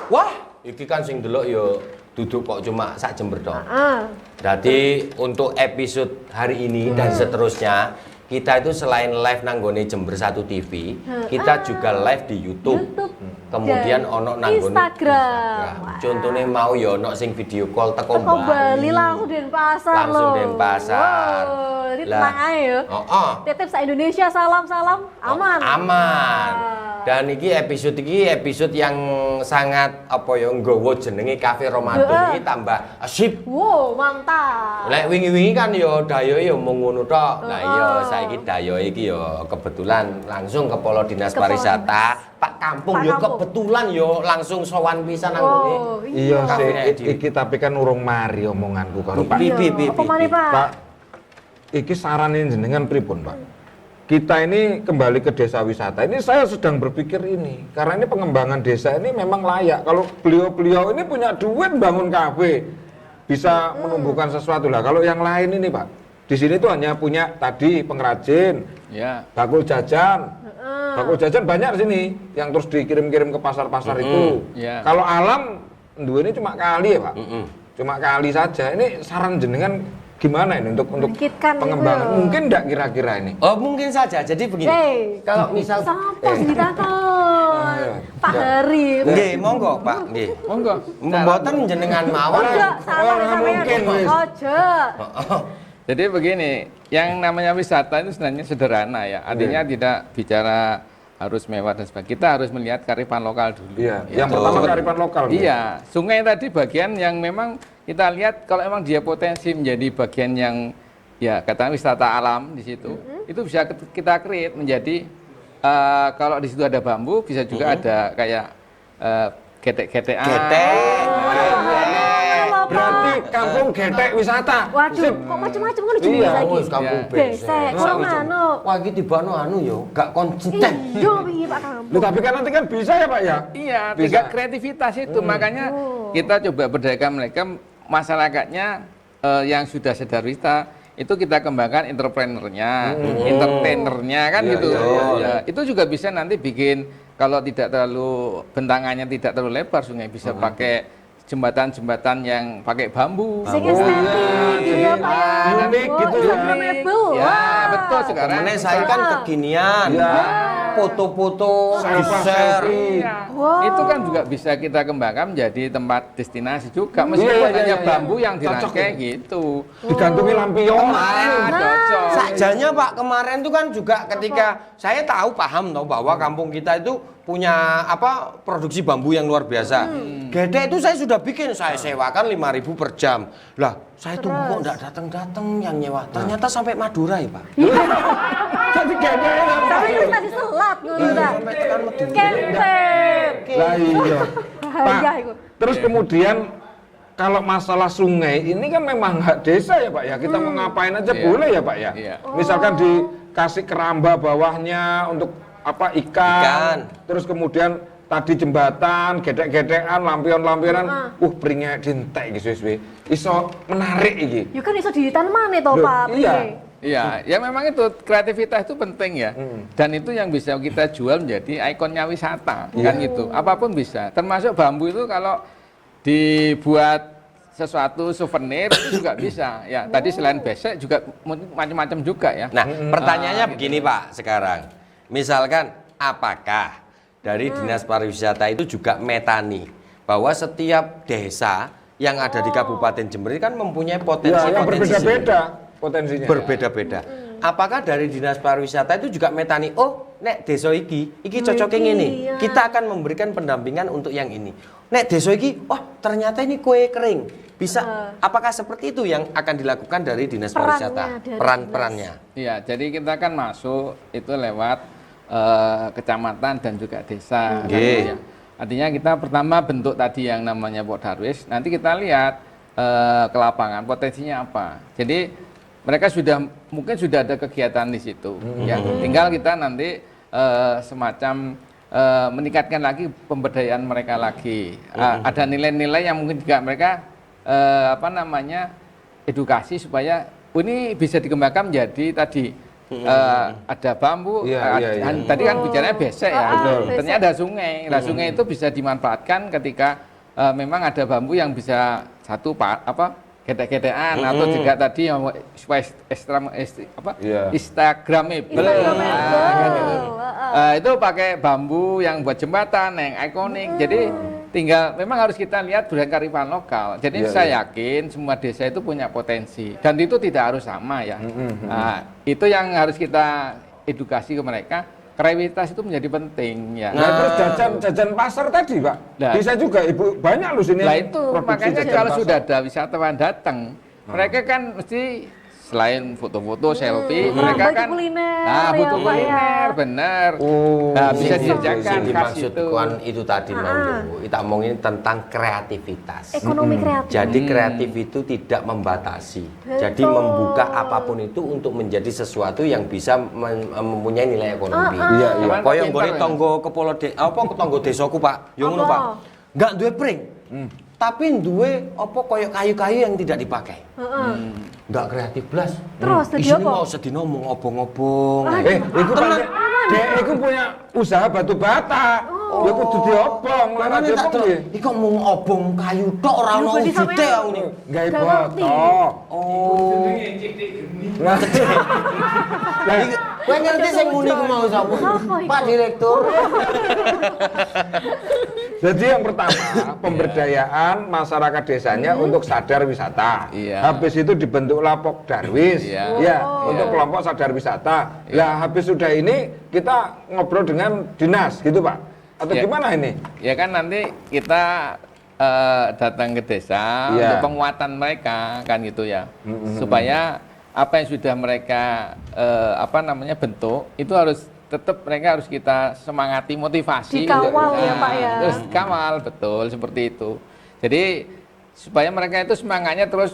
Wah, iki kan sing delok yo duduk kok cuma sak Jember tok. Jadi untuk episode hari ini dan seterusnya kita itu selain live nanggone Jember 1 TV, kita juga live di YouTube. Kemudian ono nanggone Instagram. Contohnya mau ya ono sing video call teko Bali langsung Denpasar loh. Langsung Denpasar. Wow, ini tenang aja ya. Titip se-Indonesia salam-salam aman. Aman. Dan iki episode yang sangat apa ya nggawa jenenge Cafe Ramadan iki tambah asik. Wow, mantap. Lek wingi-wingi kan ya dayo ya mung ngono tok. Nah iya saiki dayo iki ya kebetulan langsung ke Polo Dinas Pariwisata Pak Kampung ya kebetulan yo langsung sowan pisan nang ngene. Iya sih iki tapi kan urung mari omonganku karo Pak. Apa maneh, Pak? Pak, iki saranin jenengan pripun, Pak? Kita ini kembali ke desa wisata. Ini saya sedang berpikir ini karena ini pengembangan desa ini memang layak. Kalau beliau-beliau ini punya duit bangun kafe, bisa menumbuhkan sesuatu lah. Kalau yang lain ini, Pak, di sini tuh hanya punya tadi pengrajin, bakul jajan. Bakul jajan banyak di sini yang terus dikirim-kirim ke pasar-pasar itu. Kalau alam ini cuma kali ya, Pak. Cuma kali saja. Ini saran jenengan gimana ini untuk pengembangan? Mungkin enggak kira-kira ini? Oh, mungkin saja. Jadi begini. Kalau misal sampai ditakon. Pak Hari. Nggih, monggo, Pak. Nggih. Monggo. Mboten jenengan mawon. Mungkin. Ojo. Jadi begini, yang namanya wisata itu sebenarnya sederhana ya. Artinya tidak bicara harus mewah dan sebagainya. Kita harus melihat kearifan lokal dulu. Iya, yang pertama kearifan lokal. Iya, sungai tadi bagian yang memang kita lihat kalau memang dia potensi menjadi bagian yang ya katakan wisata alam di situ, itu bisa kita create menjadi kalau di situ ada bambu, bisa juga ada kayak getek-getekan. Berarti kampung getek wisata. Waduh, kok macam-macam ngono jenis lagi. Kampung besek, kurang anu. Wah, iki tibano anu yo, gak konsisten. Iya, piye Pak Kampung. Tapi kan nanti kan bisa ya, Pak ya? Iya, tingkat kreativitas itu. Makanya kita coba berdayakan mereka masyarakatnya yang sudah sadar wisata itu kita kembangkan entrepreneurnya, entertainernya kan gitu. Ya, itu juga bisa nanti bikin kalau tidak terlalu bentangannya tidak terlalu lebar sungai bisa pakai jembatan-jembatan yang pakai bambu. Sing estetik ya Pak. Unik gitu ya. Ya, betul sekarang. Meneh saya kan kekinian. Foto-foto, share. Itu kan juga bisa kita kembangkan menjadi tempat destinasi juga. Meskipun hanya bambu yang dirangkai gitu. Digantungi lampion. Cocok. Sajanya Pak kemarin itu kan juga ketika saya paham bahwa kampung kita itu punya produksi bambu yang luar biasa. Gede itu saya sudah bikin, saya sewakan 5.000 per jam. Lah, saya tunggu kok enggak datang-datang yang nyewa. Ternyata sampai Madura ya, Pak. Jadi gede. Tapi itu tadi selat ngono ta. Kemper. Lah iya. Pak, terus kemudian kalau masalah sungai ini kan memang hak desa ya Pak ya. Kita mau ngapain aja boleh ya Pak ya. Misalkan dikasih keramba bawahnya untuk ikan. Terus kemudian tadi jembatan, gedek-gedekan, lampion-lampionan, bringek dintek iki wis iso menarik iki. Ya kan iso ditanmane to Pak. Iya, ya memang itu kreativitas itu penting ya. Dan itu yang bisa kita jual menjadi ikonnya wisata kan gitu. Apapun bisa. Termasuk bambu itu kalau dibuat sesuatu souvenir itu juga bisa. Ya, tadi selain besek juga macam-macam juga ya. Nah, pertanyaannya begini Pak sekarang. Misalkan apakah dari Dinas Pariwisata itu juga metani bahwa setiap desa yang ada di Kabupaten Jember ini kan mempunyai potensi yang berbeda-beda potensinya. Berbeda-beda. Apakah dari Dinas Pariwisata itu juga metani, nek desa iki cocoknya ngene. Kita akan memberikan pendampingan untuk yang ini. Nek desa iki, ternyata ini kue kering. Bisa apakah seperti itu yang akan dilakukan dari Dinas Pariwisata? Peran-perannya. Iya, jadi kita kan masuk itu lewat kecamatan dan juga desa. Okay. Artinya kita pertama bentuk tadi yang namanya Podarwis, nanti kita lihat ke lapangan potensinya apa. Jadi mereka mungkin sudah ada kegiatan di situ. Ya, tinggal kita nanti semacam meningkatkan lagi pemberdayaan mereka lagi. Ada nilai-nilai yang mungkin juga mereka edukasi supaya ini bisa dikembangkan menjadi tadi ada bambu. Iya. Tadi kan bicaranya besek ya. Betul. Ternyata ada sungai. Nah, sungai itu bisa dimanfaatkan ketika memang ada bambu yang bisa satu gede-gedean atau juga tadi yang supaya Instagramable. Kan gitu. Itu pakai bambu yang buat jembatan yang ikonik. Jadi tinggal memang harus kita lihat budaya kearifan lokal. Jadi saya yakin semua desa itu punya potensi dan itu tidak harus sama ya. Nah, itu yang harus kita edukasi ke mereka. Kreativitas itu menjadi penting ya. Nah, terus jajan pasar tadi, Pak. Nah, bisa juga Ibu banyak loh sini. Nah itu makanya kalau pasar. sudah ada wisatawan datang, mereka kan mesti selain foto-foto, selfie, mereka kan kuliner, butuh ya, Pak, kuliner, ya. bener. Oh, Nah, bisa Sing dijajakan khas dimaksud itu. kan itu tadi mau kita ngomongin tentang kreativitas. Ekonomi kreatif. Jadi kreatif itu tidak membatasi. Jadi membuka apapun itu untuk menjadi sesuatu yang bisa mempunyai nilai ekonomi. Iya. Cuman Kaya pinter nggone ya. tangga kepala tangga desaku, Pak. Yo ngono, Apa? Pak. Enggak duwe pring. Tapi duwe apa kaya kayu-kayu yang tidak dipakai. Enggak kreatif blas. Terus dadi Isine apa? mau sedina ngomong obong-obong. Iku pancen iku punya usaha batu bata. Ya kudu diobong, lha Makanya tak diobong delok, piye? iki kok mung obong kayu tok ora ono Berarti wujute sampean- aku nih. Gawe Gak ngerti. botok. Oh. Nah, Kowe ngerti sing muni ku mau sapa? Apa iku? Pak Direktur. jadi yang pertama pemberdayaan masyarakat desanya untuk sadar wisata. Iya. Habis itu dibentuk lapok darwis. Iya. Ya, untuk kelompok sadar wisata. Lah habis sudah ini kita ngobrol dengan dinas gitu, Pak. Atau Iya. gimana ini? Ya kan nanti kita datang ke desa Iya. untuk penguatan mereka kan gitu ya. Supaya apa yang sudah mereka bentuk itu harus tetap mereka harus kita semangati, motivasi Dikawal ya, Pak, ya. Terus kawal, betul seperti itu. Jadi supaya mereka itu semangatnya terus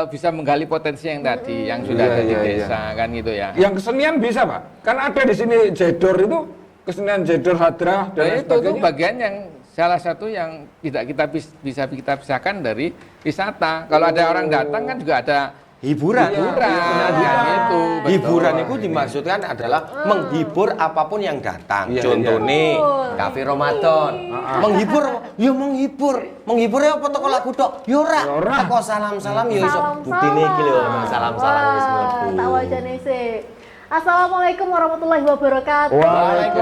bisa menggali potensi yang tadi yang sudah ada di desa kan gitu ya. Yang kesenian bisa, Pak? Kan ada di sini jedor itu, kesenian jedor hadrah dan Nah, lain itu sebagainya. bagian yang salah satu yang tidak bisa kita pisahkan dari wisata. Kalau ada orang datang kan juga ada Hiburan. hiburan kan itu. betul. Hiburan itu dimaksudkan adalah menghibur apapun yang datang. Iya, Contoh nih, Cafe Ramadan. Menghibur, ya menghibur. Menghibur ya apa toko lagu tok? Ya ora. ora. Teko salam-salam ya iso. Salam-salam. Buktine iki lho, salam-salam wis mlebu. Tak wajane sih. Assalamualaikum warahmatullahi wabarakatuh.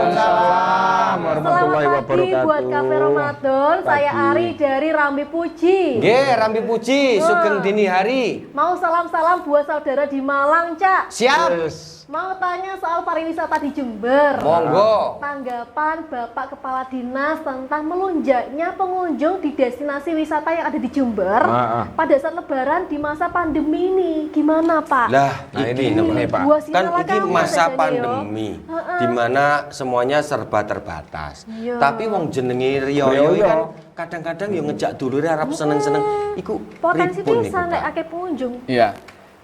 Waalaikumsalam warahmatullahi Selamat pagi wabarakatuh. buat Cafe Ramadan. Saya Pagi. Ari dari Rambi Puji. Nggih, Rambi Puji, sugeng dini hari. Mau salam-salam buat saudara di Malang, Cak. Siap. Yes. Mau tanya soal pariwisata di Jember. Monggo. Tanggapan Bapak Kepala Dinas tentang melonjaknya pengunjung di destinasi wisata yang ada di Jember pada saat Lebaran di masa pandemi ini, gimana Pak? Lah, Nah, iki ini Pak. Buah kan sinala ini kamu masa jajane, yo. pandemi di mana semuanya serba terbatas. Iya. Tapi wong jenenge Riyo Riyo. kan kadang-kadang yo ngejak dulure arep seneng-seneng iku Potensi pripun bisa niku, nek Pak? akeh pengunjung. Iya.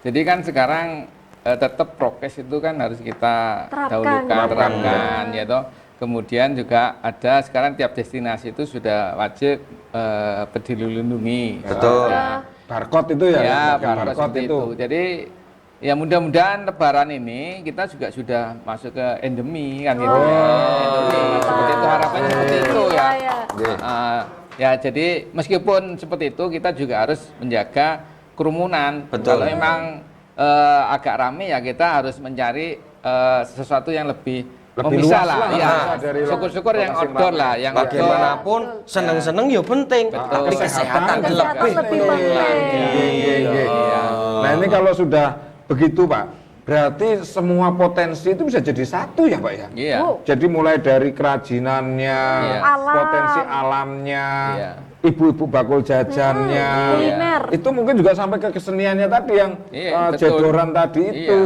Jadi kan sekarang tetap prokes itu kan harus kita terapkan ya toh. Kemudian juga ada sekarang tiap destinasi itu sudah wajib peduli lindungi. Betul. Ya. Barcode itu ya? Ya, pakai barcode seperti itu. Jadi ya mudah-mudahan Lebaran ini kita juga sudah masuk ke endemi kan gitu ya. Endemi. Seperti itu harapannya seperti itu ya. Iya. Ya jadi meskipun seperti itu kita juga harus menjaga kerumunan. Betul. Kalau memang agak rame ya kita harus mencari sesuatu yang lebih luas memisah lah. lah, Ya. memisah dari Syukur-syukur yang lokasi outdoor ramai. lah, yang outdoor. Bagaimanapun seneng-seneng yo penting, tapi kesehatan Kesehatan lebih lebih penting. Iya. Nah ini kalau sudah begitu Pak, berarti semua potensi itu bisa jadi satu ya Pak ya? Iya. Jadi mulai dari kerajinannya, Iya. Alam. potensi alamnya, Iya. ibu-ibu bakul jajannya, kuliner. itu mungkin juga sampai ke keseniannya tadi yang Iya, betul. jedoran tadi Iya. itu.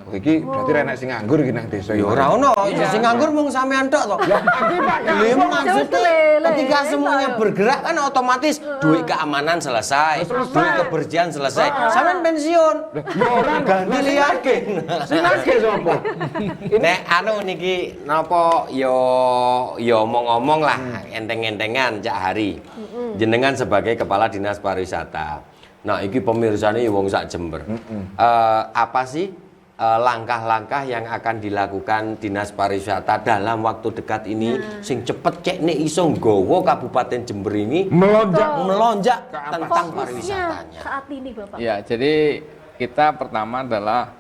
Oh, iki berarti renek sing nganggur iki nang desa. Yo iki. ora ono, sing nganggur mung sampean tok to. Tapi Pak, Lha maksudnya lele, ketika lele, semuanya ayo. bergerak kan otomatis duit keamanan selesai, duit kebersihan selesai. Sampean pensiun. Ganti liyakin. sing nganggur sapa? Nek anu niki napa yo omong-omong lah enteng-entengan Cak Hari. Jenengan sebagai kepala dinas pariwisata. Nah, iki pemirsane wong sak Jember. Apa sih langkah-langkah yang akan dilakukan Dinas Pariwisata dalam waktu dekat ini sing cepet cek nek iso nggawa Kabupaten Jember ini melonjak tentang Fokusnya pariwisatanya. saat ini Bapak. Ya, jadi kita pertama adalah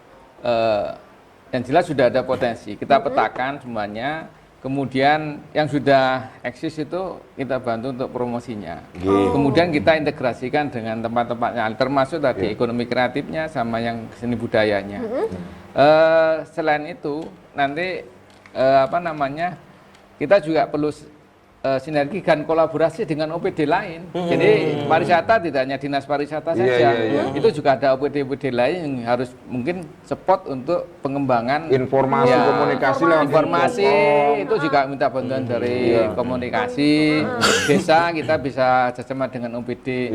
yang jelas sudah ada potensi. Kita petakan semuanya. Kemudian yang sudah eksis itu kita bantu untuk promosinya. Kemudian kita integrasikan dengan tempat-tempatnya, termasuk tadi ekonomi kreatifnya sama yang seni budayanya. Selain itu nanti kita juga perlu sinergi dan kolaborasi dengan OPD lain. Jadi pariwisata tidak hanya Dinas Pariwisata saja, itu juga ada OPD-OPD lain yang harus mungkin support untuk pengembangan informasi komunikasi lewat informasi itu juga minta bantuan dari komunikasi desa. Kita bisa bersama dengan OPD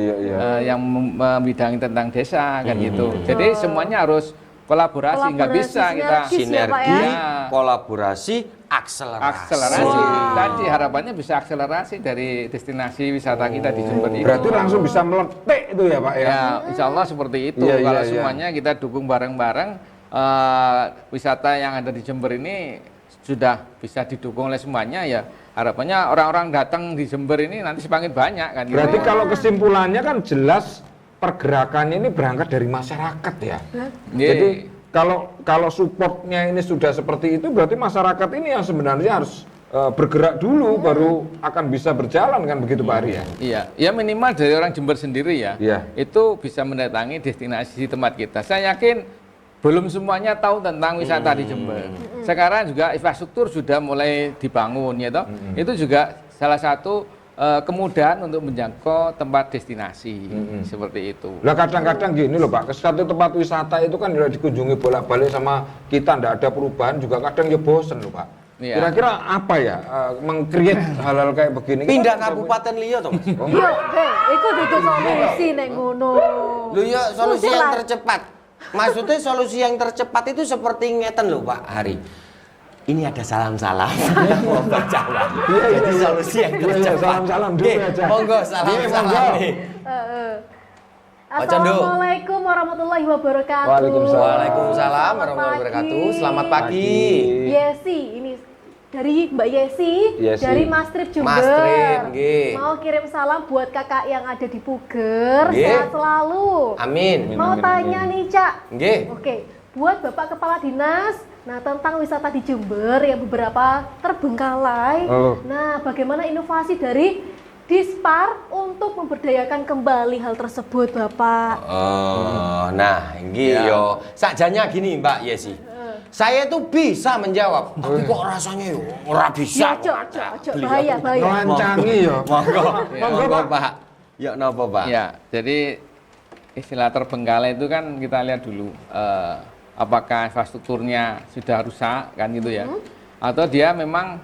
yang membidangi tentang desa kan gitu. Jadi semuanya harus kolaborasi, nggak bisa kita Sinergi, ya. kolaborasi, akselerasi. Tadi harapannya bisa akselerasi dari destinasi wisata kita di Jember ini. Berarti langsung bisa meletek itu ya Pak ya? Ya, insya Allah seperti itu. Iya, Kalau iya, semuanya kita dukung bareng-bareng, wisata yang ada di Jember ini sudah bisa didukung oleh semuanya ya. Harapannya orang-orang datang di Jember ini nanti semakin banyak kan. Berarti gitu. kalau kesimpulannya kan jelas pergerakannya ini berangkat dari masyarakat ya. Jadi kalau supportnya ini sudah seperti itu, berarti masyarakat ini yang sebenarnya harus bergerak dulu baru akan bisa berjalan kan begitu Pak Ari ya? Iya, ya minimal dari orang Jember sendiri ya, itu bisa mendatangi destinasi tempat kita. Saya yakin belum semuanya tahu tentang wisata di Jember. Sekarang juga infrastruktur sudah mulai dibangun ya toh. Itu juga salah satu kemudahan untuk menjangkau tempat destinasi seperti itu. Lah kadang-kadang gini loh Pak, ke satu tempat wisata itu kan udah dikunjungi bolak-balik sama kita, ndak ada perubahan juga kadang ya bosen loh Pak. Iya. Kira-kira apa ya meng-create hal-hal kayak begini? Pindah kabupaten liya to, Mas. Yo, iku dudu solusi nek ngono. Lho ya solusi Usir yang lah. tercepat. Maksudnya solusi yang tercepat itu seperti ngeten loh Pak Hari. Ini ada salam-salam. Mau berjalan. Jadi solusi yang tercepat. Salam-salam dulu Oke, aja. monggo salam-salam nih. Assalamualaikum warahmatullahi wabarakatuh. Waalaikumsalam warahmatullahi wabarakatuh. Selamat pagi. Yesi, ini dari Mbak Yesi, Yesi. dari Mas Trip Jember. Mas Trip, nggih. Mau kirim salam buat kakak yang ada di Puger. Nggih. Sehat selalu. Amin. Mau tanya nih, Cak. Nggih. Oke, buat Bapak Kepala Dinas, nah tentang wisata di Jember yang beberapa terbengkalai. Nah, bagaimana inovasi dari Dispar untuk memberdayakan kembali hal tersebut, Bapak? Oh, nah, nggih yo. Sakjanya gini, Mbak Yesi. Saya tuh bisa menjawab, tapi kok rasanya yo ora bisa. Cok, bahaya. Melancangi ya. Monggo, Pak. Ya napa, Pak? Ya, jadi istilah terbengkalai itu kan kita lihat dulu apakah infrastrukturnya sudah rusak kan gitu ya, atau dia memang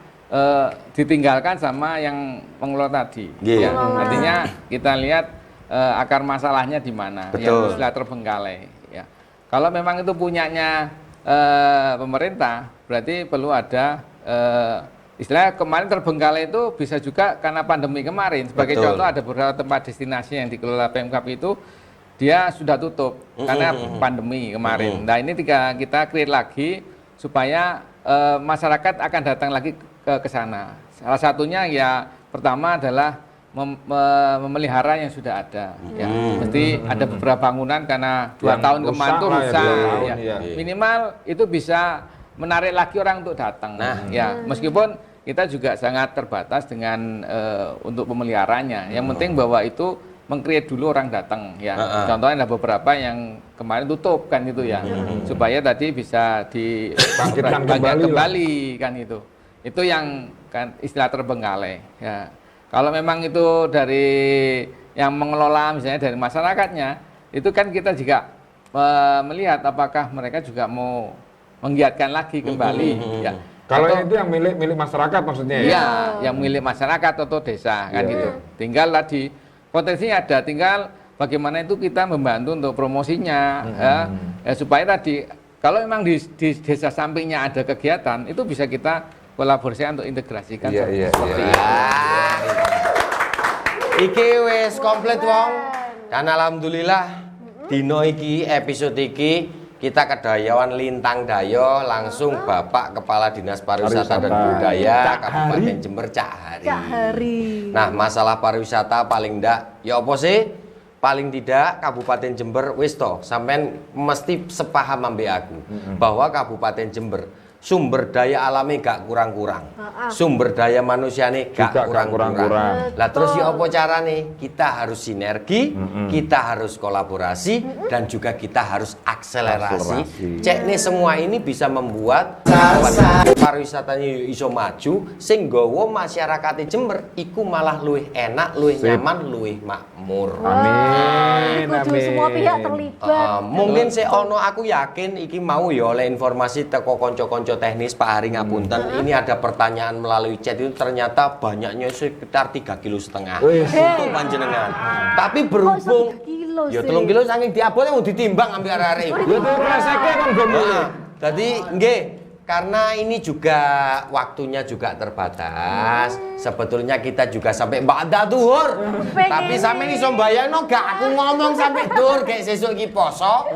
ditinggalkan sama yang pengelola tadi. Yeah. Ya, artinya kita lihat akar masalahnya di mana. Betul. Yang istilah terbengkalai. Ya, kalau memang itu punyanya pemerintah, berarti perlu ada istilah kemarin terbengkalai itu bisa juga karena pandemi kemarin. Sebagai Betul. contoh ada beberapa tempat destinasi yang dikelola Pemkab itu dia sudah tutup karena pandemi kemarin. Nah ini kita create lagi supaya masyarakat akan datang lagi ke sana. Salah satunya ya pertama adalah memelihara yang sudah ada. Ya, mesti ada beberapa bangunan karena 2 tahun kemarin itu rusak. Ya. Minimal itu bisa menarik lagi orang untuk datang. Nah, ya meskipun kita juga sangat terbatas dengan untuk pemeliharanya. Yang penting bahwa itu meng-create dulu orang datang ya. Contohnya ada beberapa yang kemarin tutup kan itu ya. Supaya tadi bisa dibangkitkan kembali kan itu. Itu yang kan istilah terbengkalai ya. Kalau memang itu dari yang mengelola misalnya dari masyarakatnya, itu kan kita juga melihat apakah mereka juga mau menggiatkan lagi kembali ya. Kalau itu yang milik masyarakat maksudnya ya? Iya, yang milik masyarakat atau desa kan gitu. Tinggal tadi potensinya ada, tinggal bagaimana itu kita membantu untuk promosinya ya, supaya tadi kalau memang di desa sampingnya ada kegiatan itu bisa kita kolaborasi untuk integrasikan seperti itu. Iki wis komplit wong. Dan alhamdulillah dino iki episode iki kita ke Dayawan Lintang Dayo, langsung Bapak Kepala Dinas Pariwisata dan Budaya Cak Kabupaten Hari. Jember, Cak Hari. Cak Hari. Nah, masalah pariwisata paling ndak ya apa sih? Paling tidak Kabupaten Jember wis to, sampean mesti sepaham ambek aku bahwa Kabupaten Jember sumber daya alami gak kurang-kurang. Sumber daya manusiane Juga gak gak kurang-kurang. kurang-kurang. Lah terus ya apa carane? Kita harus sinergi, kita harus kolaborasi dan juga kita harus akselerasi. Akselerasi. Cek nih semua ini bisa membuat Kabupaten pariwisatanya iso maju sing nggawa masyarakat Jember iku malah luwih enak, luwih Sip. nyaman, luwih makmur. Amin, Kudu amin. semua pihak terlibat. Mungkin ono aku yakin iki mau ya oleh informasi teko konco-konco teknis Pak Hari ngapunten ini ada pertanyaan melalui chat itu ternyata banyaknya sekitar 3,5 kilo Wih. untuk panjenengan. Tapi berhubung Kok iso 3 kilo ya sih? 3 kilo saking diabot mau ditimbang ambil arek-arek. Ya tuh kreseknya kan gomi. Jadi nggih karena ini juga waktunya juga terbatas. Sebetulnya kita juga sampai ba'da duhur. Pengen Tapi sampe iso mbayangno gak aku ngomong sampai duhur kayak sesuk iki poso.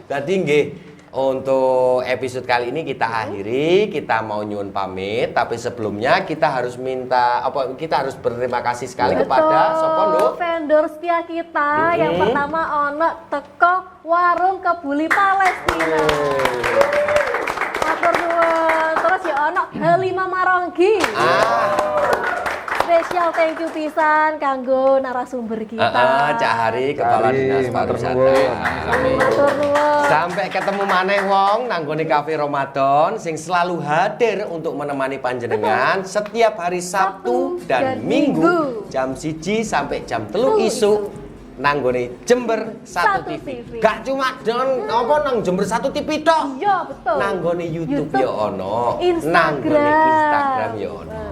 Jadi nggih untuk episode kali ini kita akhiri, kita mau nyuwun pamit, tapi sebelumnya kita harus kita harus berterima kasih sekali kepada sapa Nduk? vendor setia kita. Yang pertama ono teko warung Kebuli Palestina. Matur nuwun. Terus ya ono H5 Maronggi. Spesial thank you pisan kanggo narasumber kita. Cak Hari, Kepala Hari, Dinas matur Pariwisata. nuwun. Amin. Matur nuwun. Sampai ketemu maneh wong nanggone Cafe Ramadan sing selalu hadir untuk menemani panjenengan setiap hari Sabtu dan Minggu jam 1 sampai jam 3 isuk nanggone Jember 1 TV. Gak cuma nang Jember 1 TV tok. Iya, betul. Nanggone YouTube ya ono, Instagram. nanggone Instagram ya ono.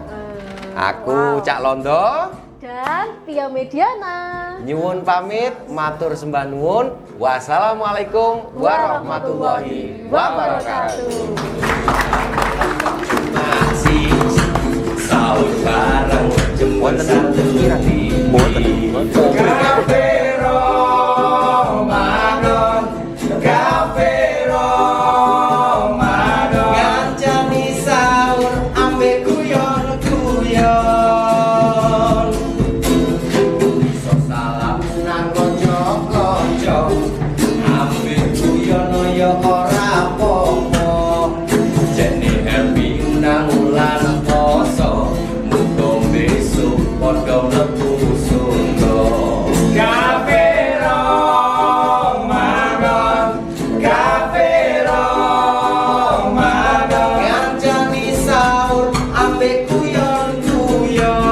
Aku Cak Londo Dan Pia Mediana. nyuwun pamit, matur sembah nuwun. Wassalamualaikum warahmatullahi wabarakatuh. Masih sahur bareng Jember satu Cafe Ramadan, Cafe Ramadan, ngancani sahur ambek guyon-guyon. Iso salam nang kanca-kanca, ambek guyon ya ora apa-apa. Jene happy nang ulan poso, muga besok padha mlebu